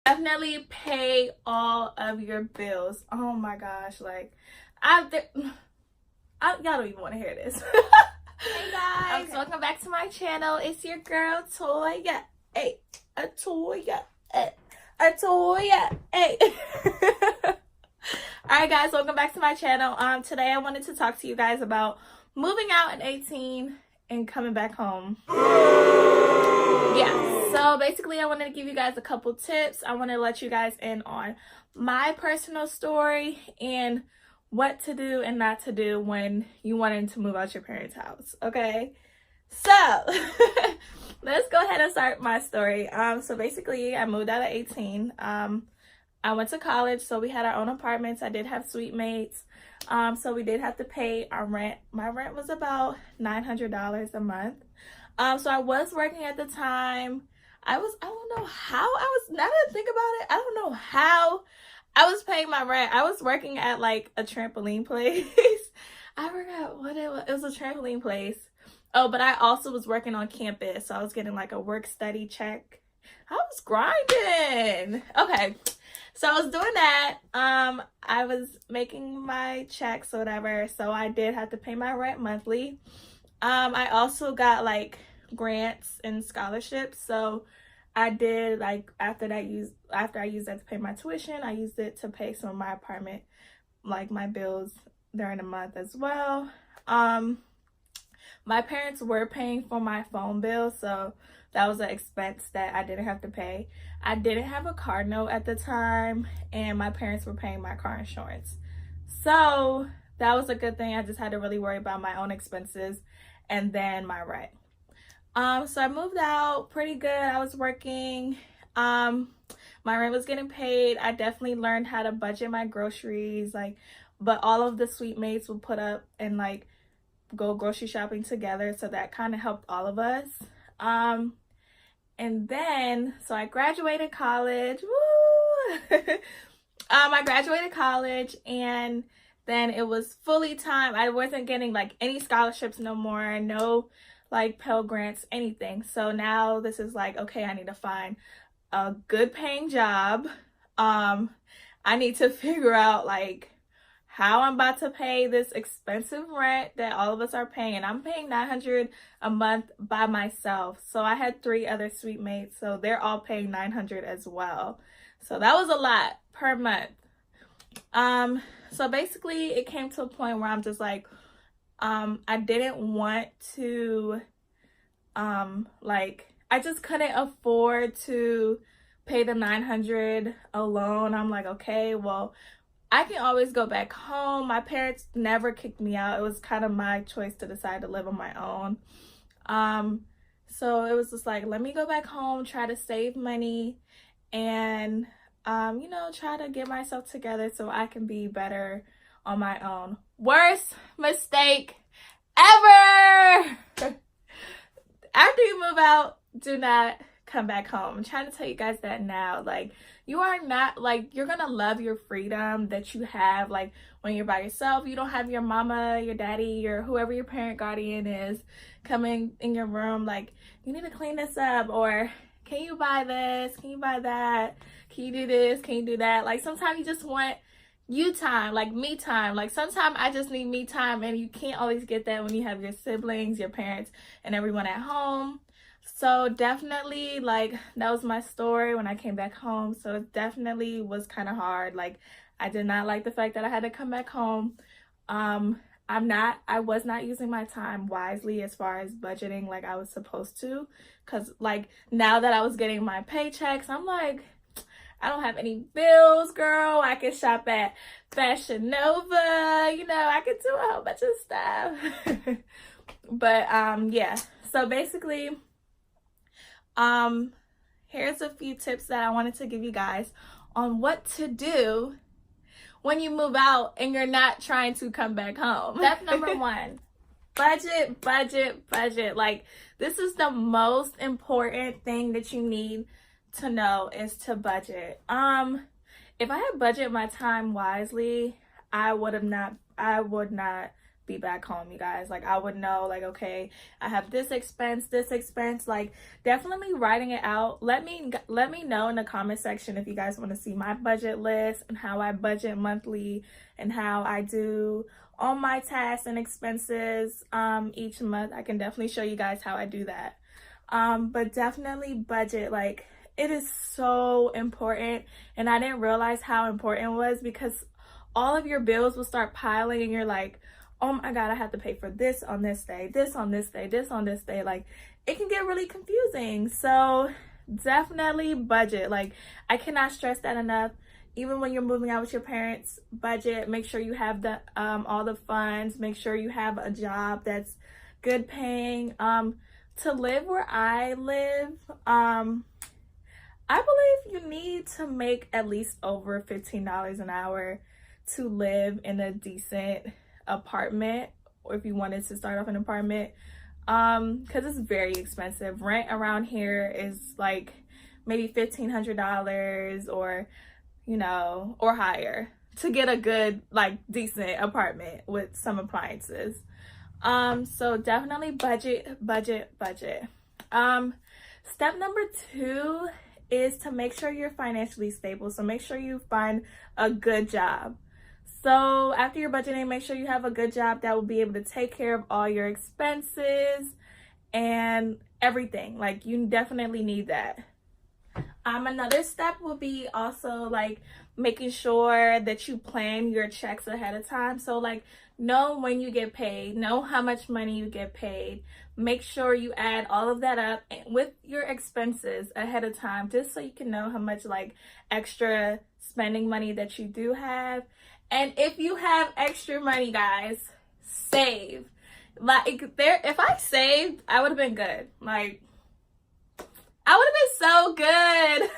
definitely pay all of your bills. Oh my gosh, like y'all don't even want to hear this. Hey guys, welcome back to my channel. It's your girl Toya. Hey, a Toya. A Toya. Hey. Alright guys, welcome back to my channel. Today I wanted to talk to you guys about moving out at 18 and coming back home. Yeah, so basically I wanted to give you guys a couple tips. I want to let you guys in on my personal story and what to do and not to do when you wanted to move out your parents' house. Okay, so let's go ahead and start my story. So basically I moved out at 18. I went to college, so we had our own apartments. I did have suite mates, so we did have to pay our rent. My rent was about $900 a month. So I was working at the time. I don't know how now that I think about it, I don't know how I was paying my rent. I was working at like a trampoline place. I forgot what it was. It was a trampoline place. Oh, but I also was working on campus, so I was getting like a work study check. I was grinding. Okay, so I was doing that. I was making my checks or whatever, so I did have to pay my rent monthly. I also got like grants and scholarships, so I did like after I used that to pay my tuition, I used it to pay some of my apartment, like my bills during the month as well. My parents were paying for my phone bill, so that was an expense that I didn't have to pay. I didn't have a car note at the time, and my parents were paying my car insurance, so that was a good thing. I just had to really worry about my own expenses and then my rent. So I moved out pretty good. I was working. My rent was getting paid. I definitely learned how to budget my groceries, but all of the suite mates would put up and like go grocery shopping together, so that kind of helped all of us. And then so I graduated college. Woo! I graduated college, and then it was fully time. I wasn't getting like any scholarships no more, no like Pell Grants, anything. So now this is like, okay, I need to find a good paying job. I need to figure out like how I'm about to pay this expensive rent that all of us are paying. And I'm paying $900 a month by myself. So I had 3 other suite mates, so they're all paying $900 as well. So that was a lot per month. So basically it came to a point where I'm just like, I didn't want to, I just couldn't afford to pay the $900 alone. I'm like, okay, well, I can always go back home. My parents never kicked me out. It was kind of my choice to decide to live on my own. So it was just like, let me go back home, try to save money, and try to get myself together so I can be better on my own. Worst mistake ever. After you move out, do not come back home. I'm trying to tell you guys that now. Like, you are not, like, you're gonna love your freedom that you have, like, when you're by yourself. You don't have your mama, your daddy, or whoever your parent guardian is coming in your room like, you need to clean this up, or can you buy this, can you buy that, can you do this, can you do that. Like, sometimes you just want you time, like me time. Like, sometimes I just need me time, and you can't always get that when you have your siblings, your parents, and everyone at home. So definitely, like, that was my story when I came back home. So it definitely was kind of hard. Like, I did not like the fact that I had to come back home. I was not using my time wisely as far as budgeting like I was supposed to, because like now that I was getting my paychecks, I'm like, I don't have any bills, girl. I can shop at Fashion Nova, I could do a whole bunch of stuff. But yeah, so basically here's a few tips that I wanted to give you guys on what to do when you move out and you're not trying to come back home. Step number 1, budget, budget, budget. Like, this is the most important thing that you need to know, is to budget. If I had budgeted my time wisely, I would not be back home, you guys. Like, I would know, like, okay, I have this expense, like, definitely writing it out. Let me know in the comment section if you guys want to see my budget list and how I budget monthly and how I do all my tasks and expenses each month. I can definitely show you guys how I do that. But definitely budget, like, it is so important, and I didn't realize how important it was because all of your bills will start piling and you're like, oh my god, I have to pay for this on this day, this on this day, this on this day. Like, it can get really confusing. So definitely budget. Like, I cannot stress that enough. Even when you're moving out with your parents, budget. Make sure you have the all the funds. Make sure you have a job that's good paying. To live where I live, I believe you need to make at least over $15 an hour to live in a decent apartment, or if you wanted to start off an apartment, because it's very expensive. Rent around here is like maybe $1,500 or, you know, or higher to get a good, like, decent apartment with some appliances. So definitely budget. Step number 2 is to make sure you're financially stable. So make sure you find a good job. So after you're budgeting, make sure you have a good job that will be able to take care of all your expenses and everything. Like, you definitely need that. Another step will be also, like, making sure that you plan your checks ahead of time. So, like, know when you get paid, know how much money you get paid. Make sure you add all of that up with your expenses ahead of time, just so you can know how much, like, extra spending money that you do have. And if you have extra money, guys, save. Like, if I saved, I would have been good. Like, I would have been so good.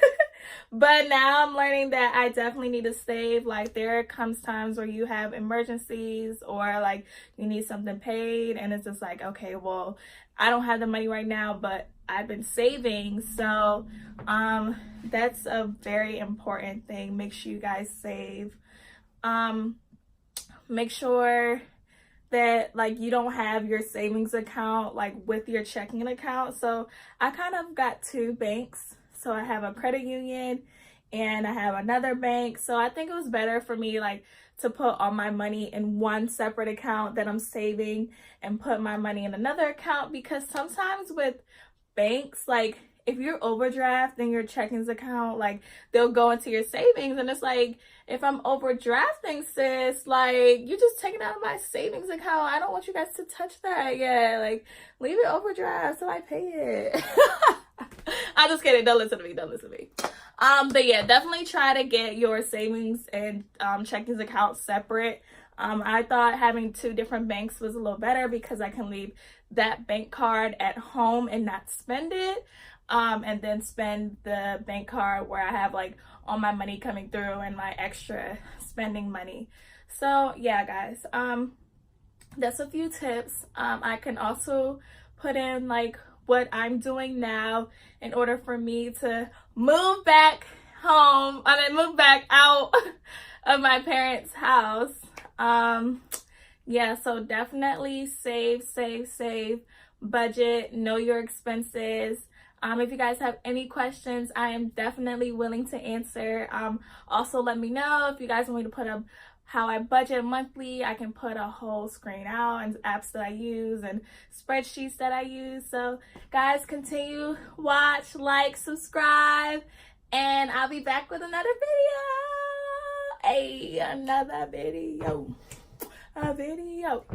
But now I'm learning that I definitely need to save. Like, there comes times where you have emergencies or, like, you need something paid, and it's just like, okay, well, I don't have the money right now, but I've been saving. So that's a very important thing. Make sure you guys save. Make sure that, like, you don't have your savings account, like, with your checking account. So I kind of got 2 banks. So I have a credit union and I have another bank. So I think it was better for me, like, to put all my money in one separate account that I'm saving and put my money in another account, because sometimes with banks, like, if you're overdrafting your checkings account, like, they'll go into your savings, and it's like, if I'm overdrafting, sis, like, you're just taking out of my savings account. I don't want you guys to touch that yet. Like, leave it overdraft till I pay it. I'm just kidding. Don't listen to me. But yeah, definitely try to get your savings and checkings accounts separate. I thought having 2 different banks was a little better because I can leave that bank card at home and not spend it. And then spend the bank card where I have, like, all my money coming through and my extra spending money. So yeah, guys, that's a few tips. I can also put in, like, what I'm doing now in order for me to move back home. Move back out of my parents' house. Yeah, so definitely save, budget, know your expenses. If you guys have any questions, I am definitely willing to answer. Also, let me know if you guys want me to put up how I budget monthly. I can put a whole screen out and apps that I use and spreadsheets that I use. So guys, continue, watch, like, subscribe, and I'll be back with another video. A video.